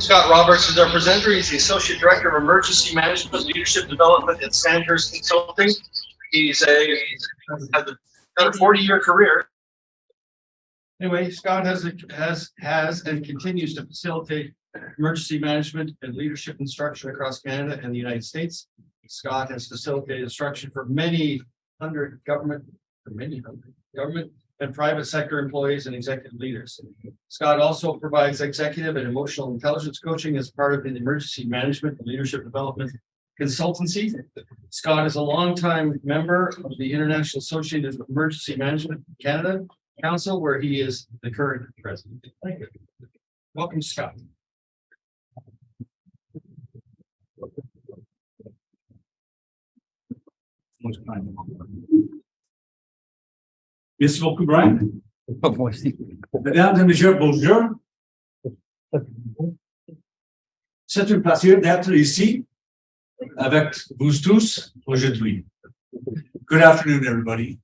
Scott Roberts is our presenter. He's the Associate Director of Emergency Management Leadership Development at Sandhurst Consulting. He's got a 40-year career. Anyway, Scott has and continues to facilitate emergency management and leadership instruction across Canada and the United States. Scott has facilitated instruction for many hundred government and private sector employees and executive leaders. Scott also provides executive and emotional intelligence coaching as part of the emergency management and leadership development consultancy. Scott is a longtime member of the International Association of Emergency Management Canada Council, where he is the current president. Thank you. Welcome, Scott. Merci beaucoup, Brian. Mesdames et messieurs, bonjour. C'est un plaisir d'être ici avec vous tous aujourd'hui. Good afternoon, everybody.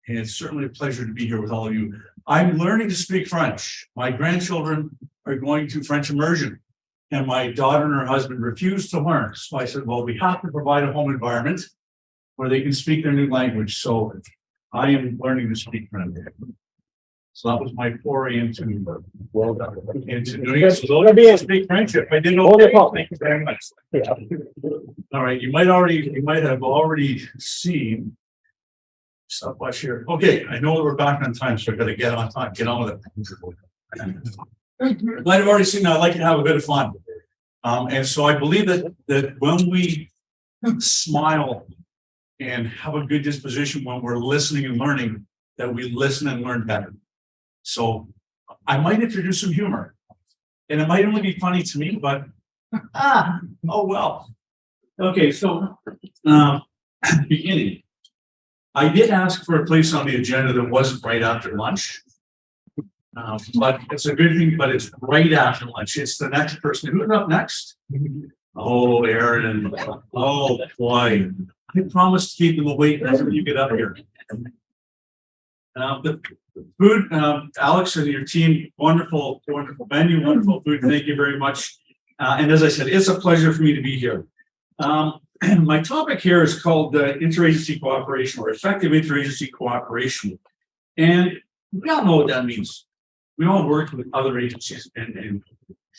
And it's certainly a pleasure to be here with all of you. I'm learning to speak French. My grandchildren are going to French immersion, and my daughter and her husband refused to learn. So I said, well, we have to provide a home environment where they can speak their new language. So I am learning to speak French. So that was my foray into doing it. So let me speak French. If I didn't know, thank you very much. Yeah. All right, you might have already seen. Stop watch here. Okay, I know we're back on time, so I got to get on time. Get on with it. You might have already seen that I like to have a bit of fun, and so I believe that when we smile and have a good disposition when we're listening and learning, that we listen and learn better. So I might introduce some humor, and it might only be funny to me, but oh well. Okay, so beginning. I did ask for a place on the agenda that wasn't right after lunch, but it's a good thing, but it's right after lunch. It's the next person. Who's up next? Oh, Aaron. Oh, boy. I promised to keep them awake until you get up here. The food, Alex and your team, wonderful, wonderful menu, wonderful food. Thank you very much. And as I said, it's a pleasure for me to be here. My topic here is called interagency cooperation, or effective interagency cooperation. And we all know what that means. We all work with other agencies, and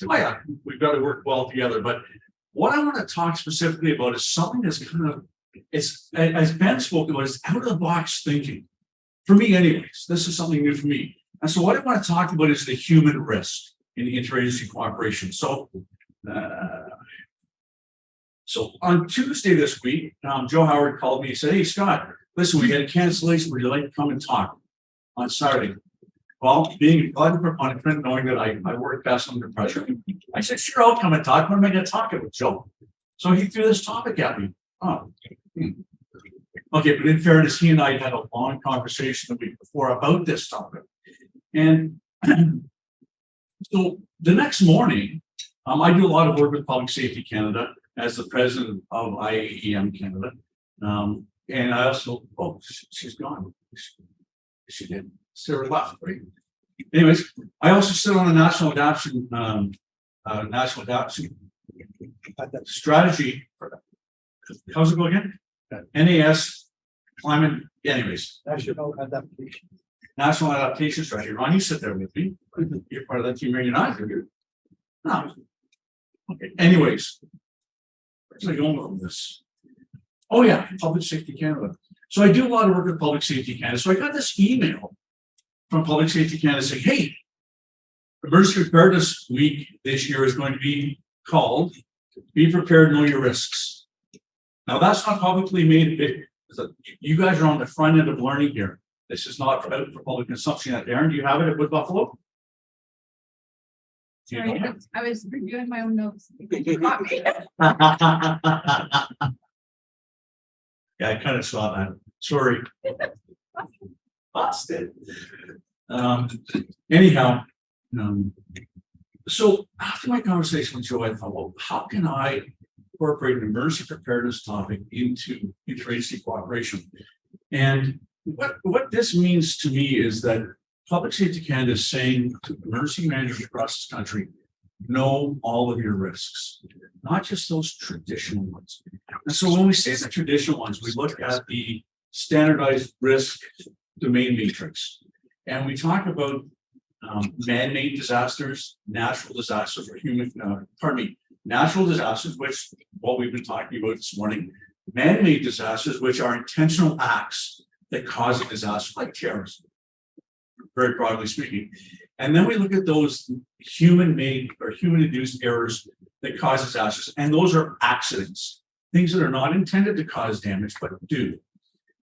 oh yeah, we've got to work well together. But what I want to talk specifically about is something that's kind of, it's, as Ben spoke about, it's out of the box thinking. For me, anyways, this is something new for me. And so what I want to talk about is the human risk in interagency cooperation. So on Tuesday this week, Joe Howard called me and said, hey, Scott, listen, we had a cancellation. Would you like to come and talk on Saturday? Well, being on a print, knowing that I work best under pressure, I said, sure, I'll come and talk. What am I going to talk about, Joe? So he threw this topic at me. Okay, but in fairness, he and I had a long conversation the week before about this topic. And so the next morning, I do a lot of work with Public Safety Canada as the president of IAEM Canada. And I also, she's gone. She did. Sarah left, right? Anyways, I also sit on a national adoption strategy. How's it go again? NAS climate, anyways. National adaptation strategy. Ron, you sit there with me. You're part of that team, or you're not. No. Okay. Anyways, where's I going with this? Oh yeah, Public Safety Canada. So I do a lot of work with Public Safety Canada. So I got this email from Public Safety Canada saying, hey, Emergency Preparedness Week this year is going to be called Be Prepared, Know Your Risks. Now that's not publicly made. You guys are on the front end of learning here. This is not out for public consumption yet. Aaron, do you have it at Wood Buffalo? Sorry, I was reviewing my own notes. Yeah, I kind of saw that. Sorry. Lost it. Anyhow, so after my conversation with Joe, I thought, well, how can I incorporate an emergency preparedness topic into interagency cooperation? And what this means to me is that Public Safety Canada is saying to emergency managers across this country, know all of your risks, not just those traditional ones. And so when we say the traditional ones, we look at the standardized risk domain matrix, and we talk about man-made disasters, natural disasters, or natural disasters, which what we've been talking about this morning, man-made disasters, which are intentional acts that cause a disaster, like terrorism, very broadly speaking. And then we look at those human-made or human-induced errors that cause disasters, and those are accidents, things that are not intended to cause damage, but do.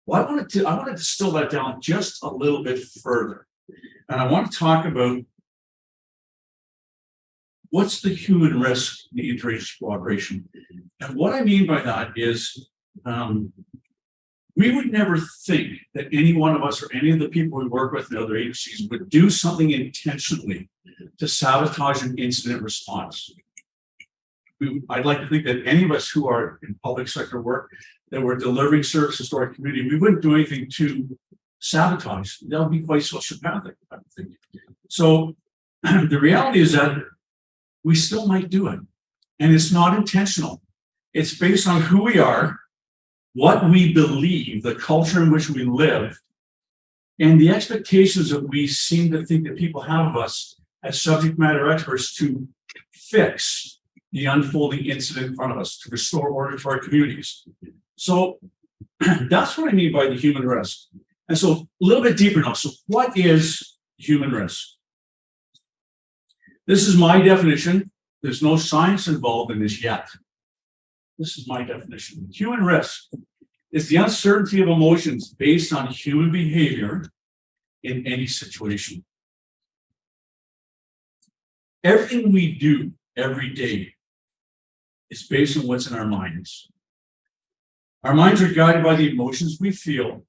Well, I wanted to distill that down just a little bit further. And I want to talk about what's the human risk in interagency cooperation. And what I mean by that is we would never think that any one of us or any of the people we work with in other agencies would do something intentionally to sabotage an incident response. I'd like to think that any of us who are in public sector work, that we're delivering services to our community, we wouldn't do anything to sabotage. That would be quite sociopathic, I think. So the reality is that we still might do it. And it's not intentional. It's based on who we are, what we believe, the culture in which we live, and the expectations that we seem to think that people have of us as subject matter experts to fix the unfolding incident in front of us, to restore order to our communities. So that's what I mean by the human risk. And so a little bit deeper now. So what is human risk? This is my definition. There's no science involved in this yet. This is my definition. Human risk is the uncertainty of emotions based on human behavior in any situation. Everything we do every day is based on what's in our minds. Our minds are guided by the emotions we feel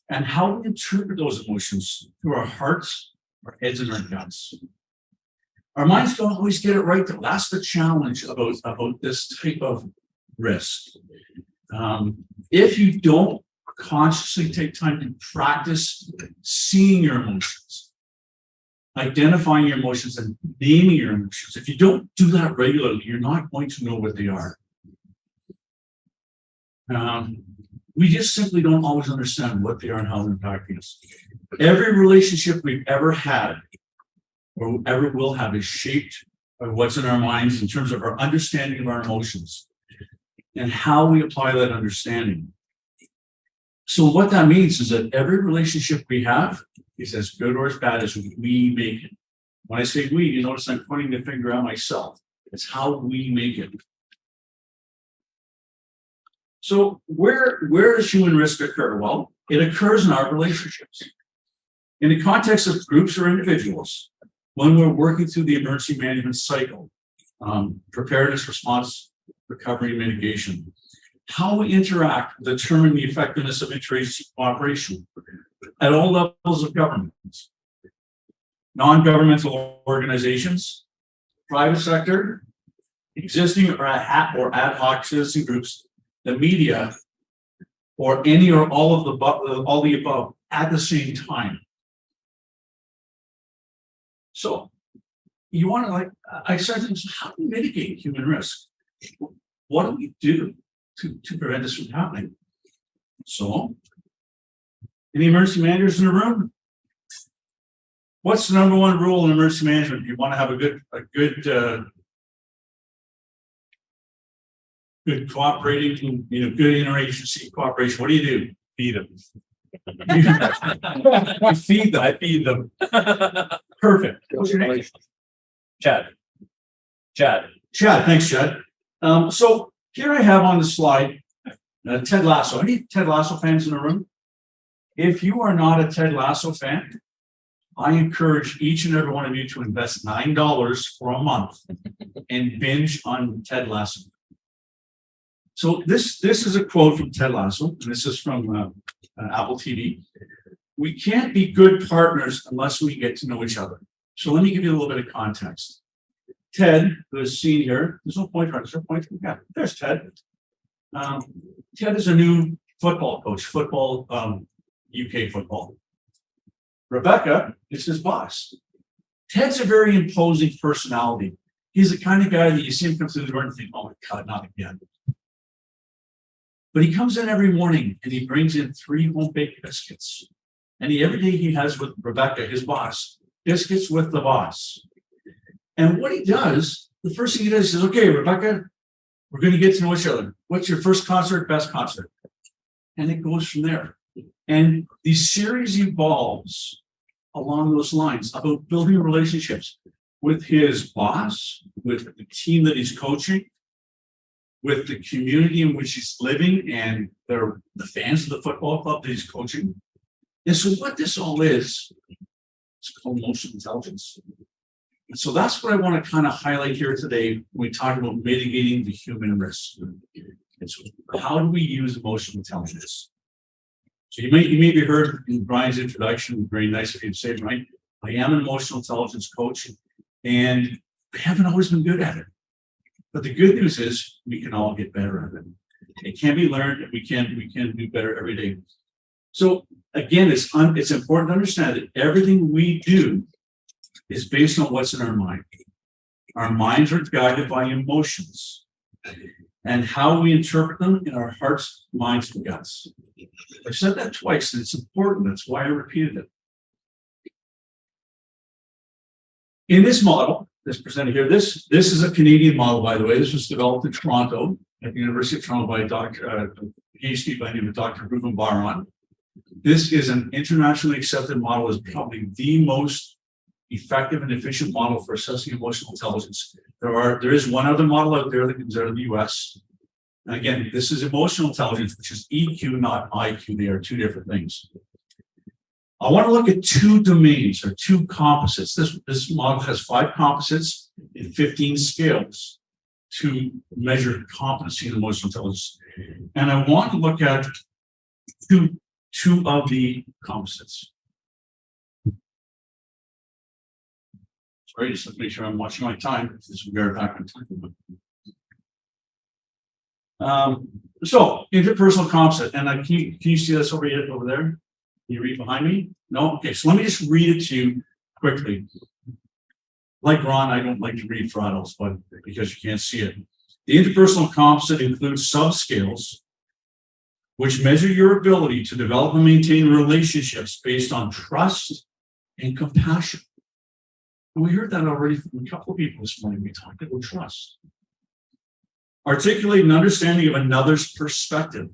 and how we interpret those emotions through our hearts, our heads, and our guts. Our minds don't always get it right, though. That's the challenge about this type of risk. If you don't consciously take time to practice seeing your emotions, identifying your emotions, and naming your emotions, if you don't do that regularly, you're not going to know what they are. We just simply don't always understand what they are and how they're impacting us. Every relationship we've ever had or ever will have is shaped by what's in our minds in terms of our understanding of our emotions and how we apply that understanding. So what that means is that every relationship we have is as good or as bad as we make it. When I say we, you notice I'm pointing the finger at myself. It's how we make it. So where does human risk occur? Well, it occurs in our relationships. In the context of groups or individuals, when we're working through the emergency management cycle, preparedness, response, recovery, and mitigation, how we interact will determine the effectiveness of interagency cooperation at all levels of government. Non-governmental organizations, private sector, existing or ad hoc citizen groups, the media, or any or all of the above at the same time. So you want to I said, how do we mitigate human risk? What do we do to prevent this from happening? So, any emergency managers in the room? What's the number one rule in emergency management? You want to have a good cooperating, good interagency cooperation. What do you do? Feed them. You feed them. I feed them. Perfect. What's your name? Chad. Thanks, Chad. So here I have on the slide Ted Lasso. Any Ted Lasso fans in the room? If you are not a Ted Lasso fan, I encourage each and every one of you to invest $9 for a month and binge on Ted Lasso. So this is a quote from Ted Lasso, and this is from Apple TV. We can't be good partners unless we get to know each other. So let me give you a little bit of context. Ted, who is seen here, there's no pointer, there's no pointer. Yeah, there's Ted. Ted is a new football coach, UK football. Rebecca is his boss. Ted's a very imposing personality. He's the kind of guy that you see him come through the door and think, oh my God, not again. But he comes in every morning and he brings in 3 home-baked biscuits. And every day he has with Rebecca, his boss, biscuits with the boss. And what he does, the first thing he does is, okay, Rebecca, we're going to get to know each other. What's your first concert, best concert? And it goes from there. And the series evolves along those lines about building relationships with his boss, with the team that he's coaching, with the community in which he's living, and the fans of the football club that he's coaching. And so what this all is, it's called emotional intelligence. And so that's what I want to kind of highlight here today when we talk about mitigating the human risk. It's how do we use emotional intelligence? So you may be heard in Brian's introduction, very nice of you to say, right? I am an emotional intelligence coach, and I haven't always been good at it. But the good news is we can all get better at it. It can be learned, and we can do better every day. So again, it's important to understand that everything we do is based on what's in our mind. Our minds are guided by emotions and how we interpret them in our hearts, minds, and guts. I've said that twice, and it's important. That's why I repeated it. In this model that's presented here, this is a Canadian model, by the way. This was developed in Toronto at the University of Toronto by a PhD by the name of Dr. Ruben Baron. This is an internationally accepted model, is probably the most effective and efficient model for assessing emotional intelligence. There is one other model out there that comes out of the US. And again, this is emotional intelligence, which is EQ, not IQ. They are 2 different things. I want to look at 2 domains or 2 composites. This model has 5 composites and 15 scales to measure competency in emotional intelligence. And I want to look at two of the composites. Sorry, just to make sure I'm watching my time. This will bear back on time. So interpersonal composite, and can you see this over there? Can you read behind me? No? Okay, so let me just read it to you quickly. Like Ron, I don't like to read for adults, but because you can't see it. The interpersonal composite includes subscales which measure your ability to develop and maintain relationships based on trust and compassion. And we heard that already from a couple of people this morning. We talked about trust. Articulate an understanding of another's perspective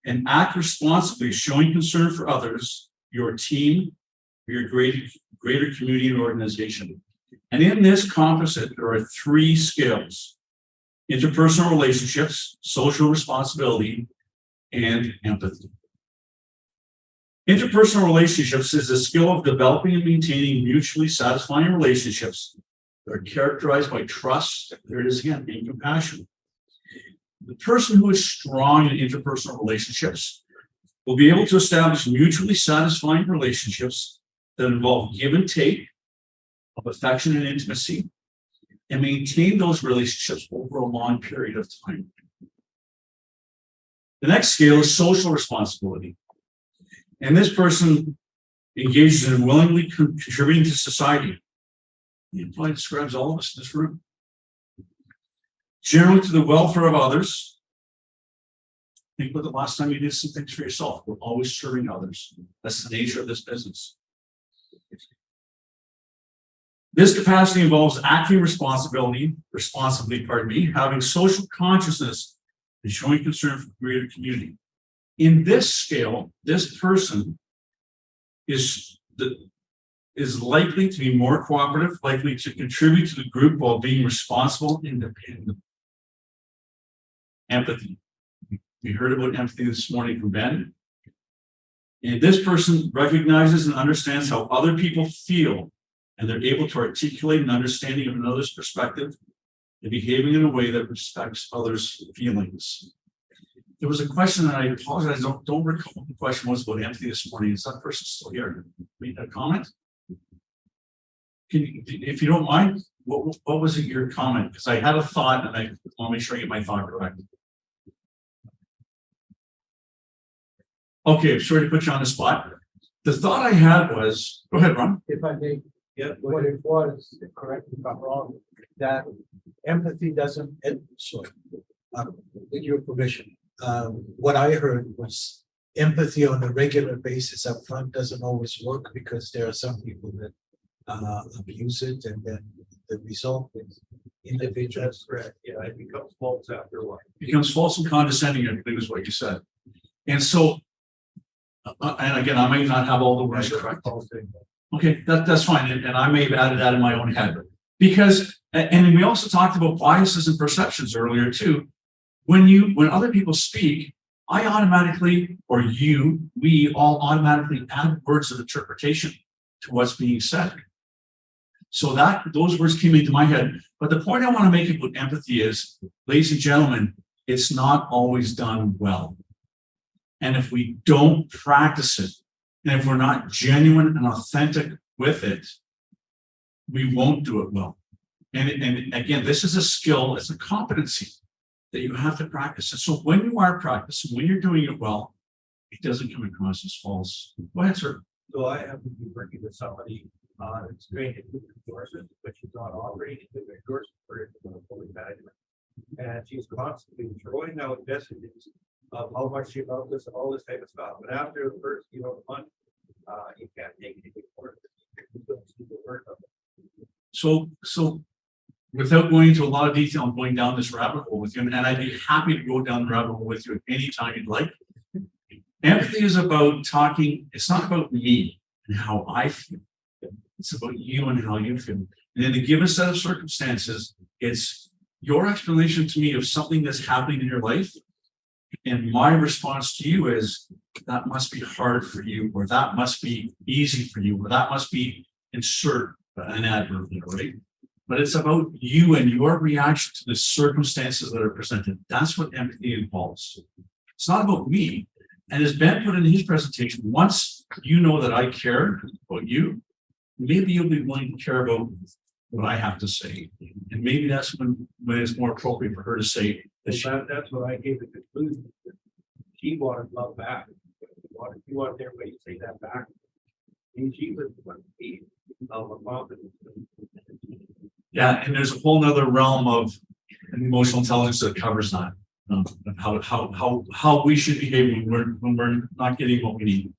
and act responsibly, showing concern for others, your team, your greater community and organization. And in this composite, there are 3 scales: interpersonal relationships, social responsibility, and empathy. Interpersonal relationships is the skill of developing and maintaining mutually satisfying relationships that are characterized by trust, there it is again, and compassion. The person who is strong in interpersonal relationships will be able to establish mutually satisfying relationships that involve give and take of affection and intimacy, and maintain those relationships over a long period of time. The next scale is social responsibility. And this person engages in willingly contributing to society. It probably describes all of us in this room. Generally to the welfare of others. Think about the last time you did some things for yourself. We're always serving others. That's the nature of this business. This capacity involves acting responsibly, having social consciousness and showing concern for the greater community. In this scale, this person is likely to be more cooperative, likely to contribute to the group while being responsible and independent. Empathy. We heard about empathy this morning from Ben. And this person recognizes and understands how other people feel, and they're able to articulate an understanding of another's perspective and behaving in a way that respects others' feelings. There was a question, and I apologize, I don't recall what the question was about empathy this morning. Is that person still here? Read that comment? If you don't mind, what was it your comment? Because I had a thought, and I want to make sure I get my thought correct. Okay, I'm sorry to put you on the spot. The thought I had was, go ahead, Ron. If I may, what it was, correct me if I'm wrong, that empathy doesn't, with your permission, what I heard was empathy on a regular basis up front doesn't always work because there are some people that abuse it, and then the result is individuals. That's correct. Yeah, it becomes false after a while. Becomes false and condescending, I believe is what you said. And so, and again, I may not have all the words correct. Okay, that's fine, and I may have added that in my own head. Because, and we also talked about biases and perceptions earlier too. When other people speak, I automatically, or we all automatically add words of interpretation to what's being said. So those words came into my head. But the point I want to make about empathy is, ladies and gentlemen, it's not always done well. And if we don't practice it, and if we're not genuine and authentic with it, we won't do it well. And again, this is a skill, it's a competency that you have to practice. And so when you are practicing, when you're doing it well, it doesn't come across as false. Go ahead, sir. So I have to be working with somebody, it's trained in endorsement, but she's not operating with endorsement for it fully management. And she's constantly throwing out messages of how much she loves us and all this type of stuff. But after the first, month, you can't take anything for it. You don't see the work of it. So without going into a lot of detail, I'm going down this rabbit hole with you, and I'd be happy to go down the rabbit hole with you at any time you'd like. Empathy is about talking, it's not about me and how I feel. It's about you and how you feel. And in a given set of circumstances, it's your explanation to me of something that's happening in your life. And my response to you is, that must be hard for you, or that must be easy for you, or that must be insert an adverb, right? But it's about you and your reaction to the circumstances that are presented. That's what empathy involves. It's not about me. And as Ben put in his presentation, once you know that I care about you, maybe you'll be willing to care about what I have to say. And maybe that's when it's more appropriate for her to say that That's what I gave the conclusion. She wanted love back. She wanted everybody to say that back. And she was one piece of a confidence. yeah, and there's a whole nother realm of emotional intelligence that covers that. How we should behave when we're not getting what we need.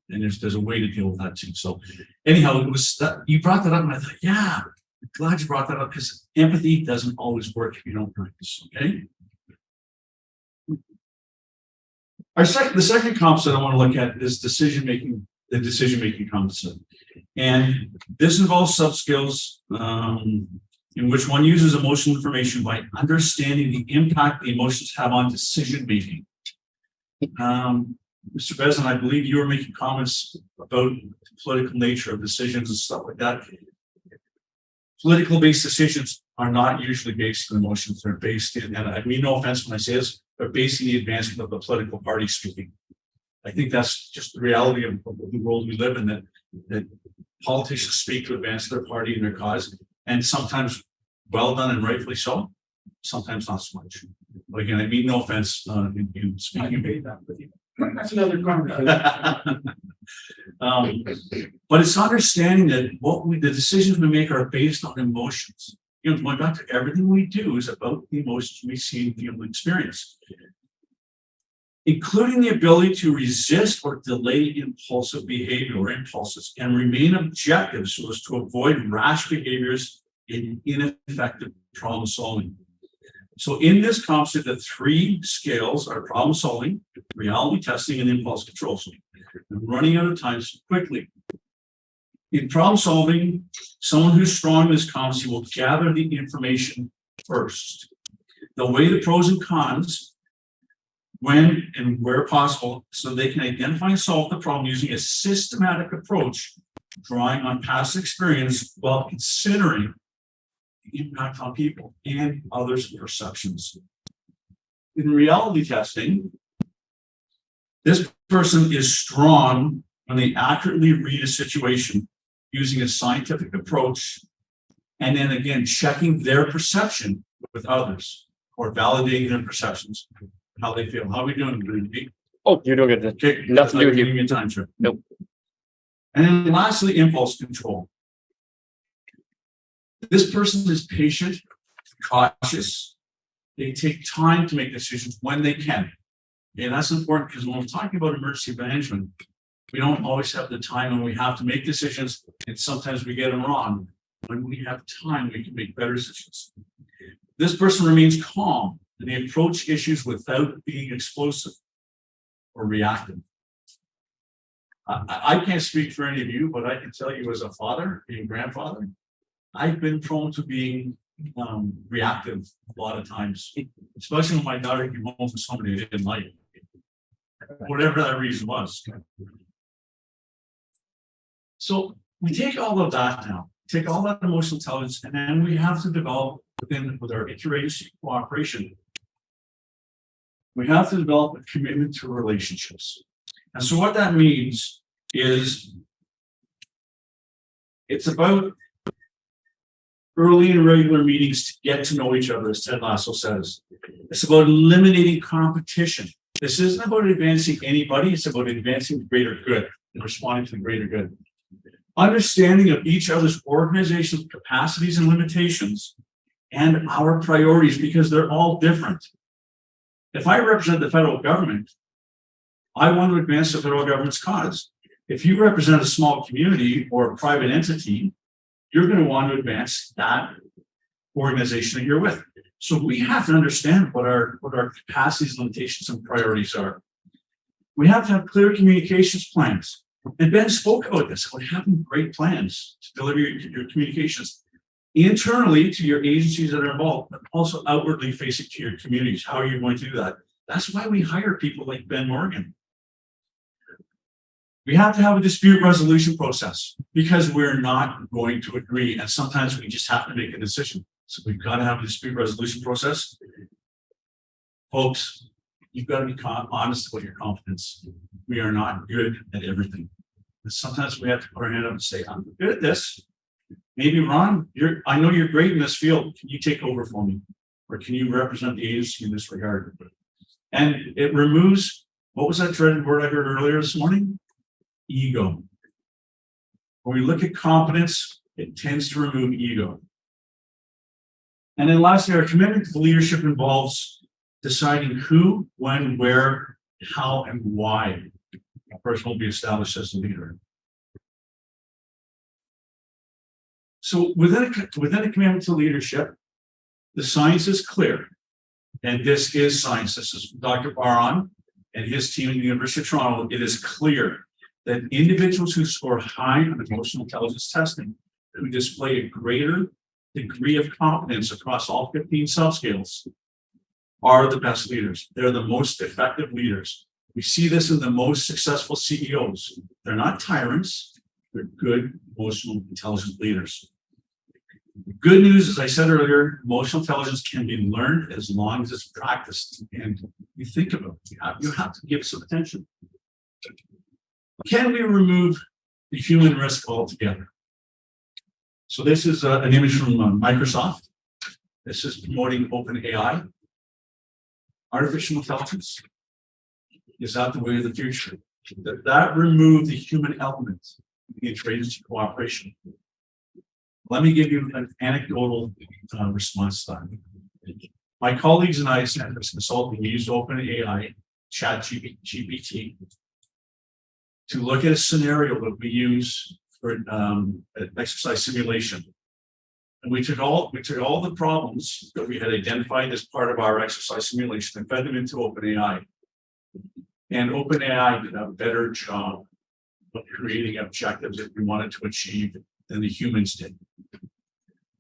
And there's a way to deal with that too. So anyhow, it was that you brought that up, and I thought, yeah, I'm glad you brought that up, because empathy doesn't always work if you don't practice. Okay. The second concept I want to look at is decision making concept. And this involves sub skills in which one uses emotional information by understanding the impact the emotions have on decision making. Mr. Bezin, I believe you were making comments about the political nature of decisions and stuff like that. Political based decisions are not usually based in emotions. They're based in, and I mean no offense when I say this, they're based in the advancement of the political party speaking. I think that's just the reality of the world we live in, that politicians speak to advance their party and their cause, and sometimes well done and rightfully so, sometimes not so much. But again, I mean no offense in speaking. That's another conversation. But it's understanding that the decisions we make are based on emotions. Going back to everything we do is about the emotions we see, feel, and experience, including the ability to resist or delay impulsive behavior or impulses and remain objective so as to avoid rash behaviors and ineffective problem solving. So in this concept, the three scales are problem solving, reality testing, and impulse control. So I'm running out of time so quickly. In problem solving, someone who's strong in this competency will gather the information first. They'll weigh the pros and cons when and where possible, so they can identify and solve the problem using a systematic approach, drawing on past experience while considering the impact on people and others' perceptions. In reality testing, this person is strong when they accurately read a situation using a scientific approach, and then again checking their perception with others or validating their perceptions, how they feel. How are we doing, Rudy? Oh, you're doing good. Okay, Nothing to do with you. Giving me time, sir. Nope. And then lastly, impulse control. This person is patient, cautious. They take time to make decisions when they can. And that's important because when we're talking about emergency management, we don't always have the time and we have to make decisions, and sometimes we get them wrong. When we have time, we can make better decisions. This person remains calm and they approach issues without being explosive or reactive. I can't speak for any of you, but I can tell you as a father, being grandfather, I've been prone to being reactive a lot of times, especially when my daughter came home from somebody they didn't like, whatever that reason was. So we take all of that now, take all that emotional intelligence, and then we have to develop with our interagency cooperation. We have to develop a commitment to relationships. And so what that means is it's about early and regular meetings to get to know each other, as Ted Lasso says. It's about eliminating competition. This isn't about advancing anybody, it's about advancing the greater good and responding to the greater good. Understanding of each other's organizational capacities and limitations and our priorities, because they're all different. If I represent the federal government, I want to advance the federal government's cause. If you represent a small community or a private entity, you're going to want to advance that organization that you're with. So we have to understand what our capacities, limitations, and priorities are. We have to have clear communications plans. And Ben spoke about this, about having great plans to deliver your communications internally to your agencies that are involved, but also outwardly facing to your communities. How are you going to do that? That's why we hire people like Ben Morgan. We have to have a dispute resolution process because we're not going to agree. And sometimes we just have to make a decision. So we've got to have a dispute resolution process. Folks, you've got to be honest about your competence. We are not good at everything. And sometimes we have to put our hand up and say, I'm good at this. Maybe Ron, I know you're great in this field. Can you take over for me? Or can you represent the agency in this regard? And it removes, what was that dreaded word I heard earlier this morning? Ego. When we look at competence, it tends to remove ego. And then lastly, our commitment to leadership involves deciding who, when, where, how, and why a person will be established as a leader. So within a commitment to leadership, the science is clear. And this is science. This is Dr. Baron and his team at the University of Toronto. It is clear that individuals who score high on emotional intelligence testing, who display a greater degree of competence across all 15 subscales, are the best leaders. They're the most effective leaders. We see this in the most successful CEOs. They're not tyrants. They're good emotional intelligence leaders. The good news, as I said earlier, emotional intelligence can be learned as long as it's practiced. And you think about it, you have to give some attention. Can we remove the human risk altogether? So this is an image from Microsoft. This is promoting OpenAI. Artificial intelligence. Is that the way of the future? That removed the human element in interagency cooperation. Let me give you an anecdotal response to that. My colleagues and I at Sandhurst Consulting used OpenAI, ChatGPT, to look at a scenario that we use for an exercise simulation. And we took all the problems that we had identified as part of our exercise simulation and fed them into OpenAI. And OpenAI did a better job of creating objectives that we wanted to achieve than the humans did.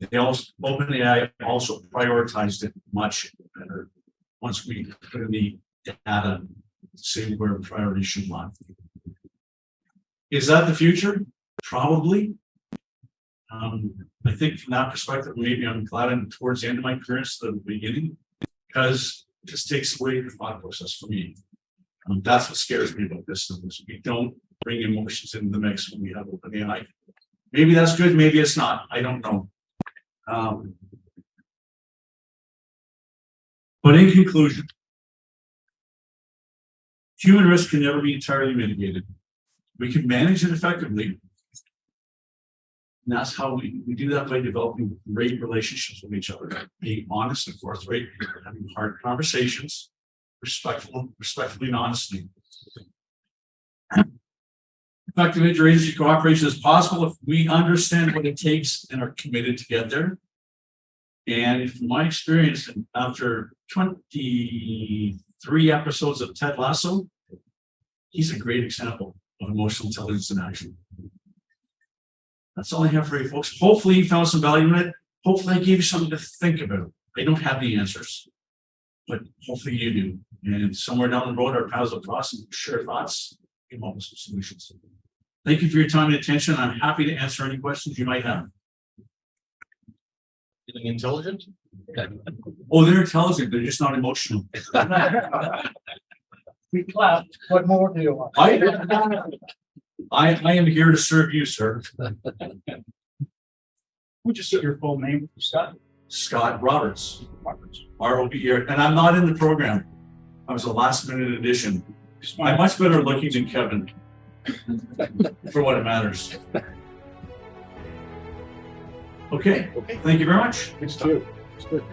OpenAI also prioritized it much better once we put in the data to say where priorities should lie. Is that the future? Probably. I think from that perspective, maybe I'm glad I'm towards the end of my career instead of the beginning, because it just takes away the thought process for me. That's what scares me about this stuff, is we don't bring emotions into the mix when we have OpenAI. Maybe that's good, maybe it's not. I don't know. But in conclusion, human risk can never be entirely mitigated. We can manage it effectively. And that's how we do that by developing great relationships with each other, being honest and forthright, having hard conversations, respectfully and honestly. Effective interagency cooperation is possible if we understand what it takes and are committed to get there. And from my experience, after 23 episodes of Ted Lasso, he's a great example of emotional intelligence in action. That's all I have for you folks. Hopefully you found some value in it. Hopefully I gave you something to think about. I don't have the answers, but hopefully you do. And somewhere down the road, our paths will cross and share thoughts, come up with some solutions. Thank you for your time and attention. I'm happy to answer any questions you might have. Feeling intelligent? Oh, they're intelligent. They're just not emotional. We clapped. What more do you want? I am here to serve you, sir. Would you say your full name, Scott? Scott Roberts. R-O-B-E-R. And I'm not in the program. I was a last minute addition. I'm much better looking than Kevin. For what it matters. Okay. Thank you very much. It's good. It's good.